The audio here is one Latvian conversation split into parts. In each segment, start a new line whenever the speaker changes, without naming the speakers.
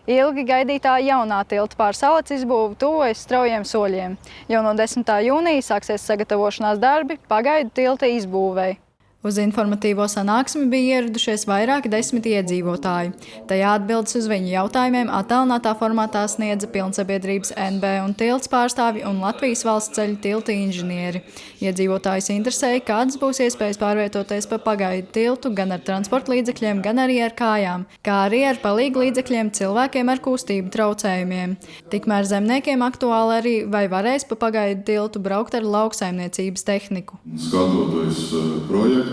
Ilgi gaidītā jaunā tilta pār Salaci izbūve tuvojas straujiem soļiem. Jau no 10. jūnija sāksies sagatavošanās darbi pagaidu tilta izbūvei. Uz informatīvo sanāksmi bija ieradušies vairāki 10 iedzīvotāji. Tajā atbildes uz viņu jautājumiem attālinātā formātā sniedza pilnsabiedrības NB un tilts pārstāvji un Latvijas valsts ceļu tilta inženieri. Iedzīvotājus interesēja, kādas būs iespējas pārvietoties pa pagaidu tiltu gan ar transporta līdzekļiem, gan arī ar kājām, kā arī ar palīgu līdzekļiem cilvēkiem ar kustību traucējumiem. Tikmēr zemniekiem aktuāli arī, vai varēs pa pagaidu tiltu braukt ar lauksaimniecības tehniku.
Skatoties projektu,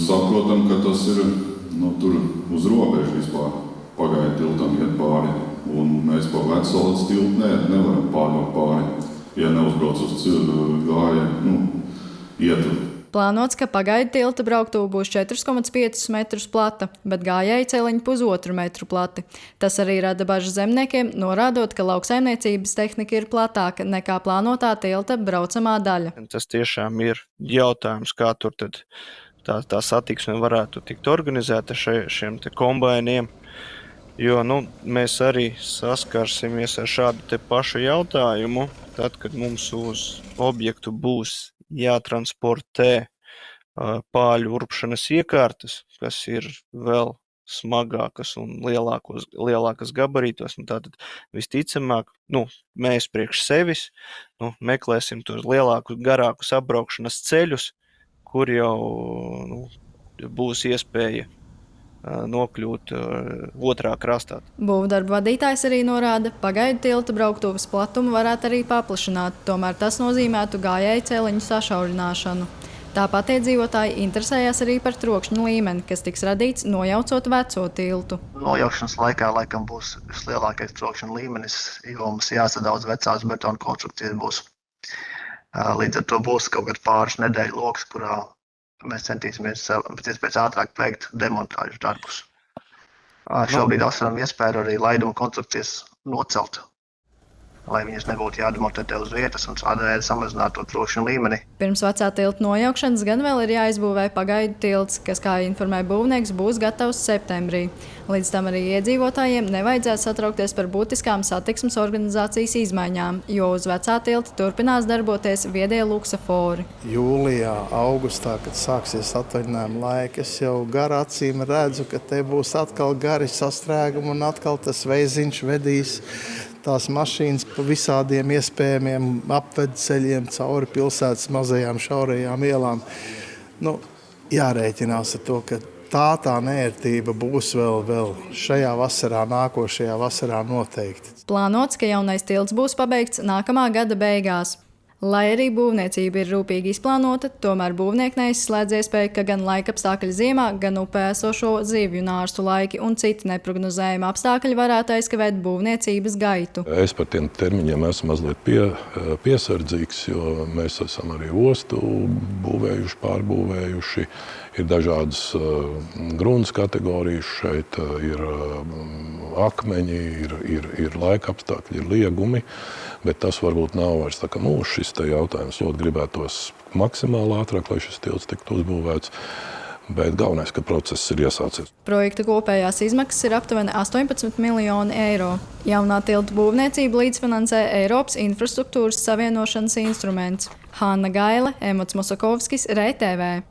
saprotam, ka tas ir tur uz robežu vispār pagaidu tiltam iet pāri. Un mēs pa Vecsalas tiltu nevaram pārvākt pāri, ja neuzbrauc uz gājienu, ietu.
Plānots, ka pagaidu tilta brauktuve būs 4,5 metrus plata, bet gājēji celiņi 1,5 metru plati. Tas arī rada bažas zemniekiem, norādot, ka lauksaimniecības tehnika ir platāka nekā plānotā tilta braucamā daļa.
Tas tiešām ir jautājums, kā tur tad tā satiksme varētu tikt organizēta šiem te kombainiem, jo mēs arī saskarsimies ar šādu te pašu jautājumu, tad, kad mums uz objektu būs jātransportē pāļu urpšanas iekārtas, kas ir vēl smagākas un lielākas gabarītos. Tātad visticamāk, mēs priekš sevis meklēsim tos lielākus, garākus apbraukšanas ceļus, kur jau būs iespēja nokļūt otrā krastā.
Būvdarbu vadītājs arī norāda, pagaidu tilta brauktuves platumu varētu arī paplašināt, tomēr tas nozīmētu gājēju celiņu sašaurināšanu. Tāpat iedzīvotāji interesējās arī par trokšņa līmeni, kas tiks radīts nojaucot veco tiltu.
Nojaukšanas laikā laikam būs vislielākais trokšņa līmenis, jo mums jāsadaudz vecās betona konstrukcijas būs. Līdz ar to būs kaut kāds pāris nedēļu loks, kurā mēs centīsimies pēc iespējas ātrāk veikt demontāžu darbus. Šobrīd esam iespēju arī laiduma konstrukcijas nocelt, lai viņas nebūtu jādemontē uz vietas un šādējādi samazināt to trokšņa līmeni.
Pirms vecā tilta nojaukšanas gan vēl ir jāizbūvē pagaidu tilts, kas, kā informē būvnieks, būs gatavs septembrī. Līdz tam arī iedzīvotājiem nevajadzētu satraukties par būtiskām satiksmes organizācijas izmaiņām, jo uz vecā tilta turpinās darboties viedie luksafori.
Jūlijā, augustā, kad sāksies atvaļinājuma laika, es jau gar acīm redzu, ka te būs atkal gari sastrēgumi un atkal tas veiziņš vedīs tās mašīnas pa visādiem iespējamiem apvedceļiem cauri pilsētas mazajām šaurajām ielām. Jārēķinās ar to, ka tā neērtība būs vēl šajā vasarā, nākošajā vasarā noteikti.
Plānots, ka jaunais tilts būs pabeigts nākamā gada beigās. Lai arī būvniecība ir rūpīgi izplānota, tomēr būvnieki neizslēdz iespēju, ka gan laikapstākļi ziemā, gan upē esošo zivju nārstu laiki un citi neprognozējami apstākļi varētu aizkavēt būvniecības gaitu.
Es par tiem termiņiem esmu mazliet piesardzīgs, jo mēs esam arī ostu būvējuši, pārbūvējuši. Ir dažādas grunts kategorijas šeit, ir akmeņi, ir laika apstākļi, ir liegumi, bet tas varbūt nav vairs tā kā šis te jautājums. Ļoti gribētos maksimāli ātrāk, lai šis tilts tiktu uzbūvēts, bet galvenais, ka process ir iesācies.
Projekta kopējās izmaksas ir aptuveni 18 miljoni eiro. Jaunā tilta būvniecību līdzfinansē Eiropas infrastruktūras savienošanas instruments. Hanna Gaile, Emots Mosakovskis, RTV.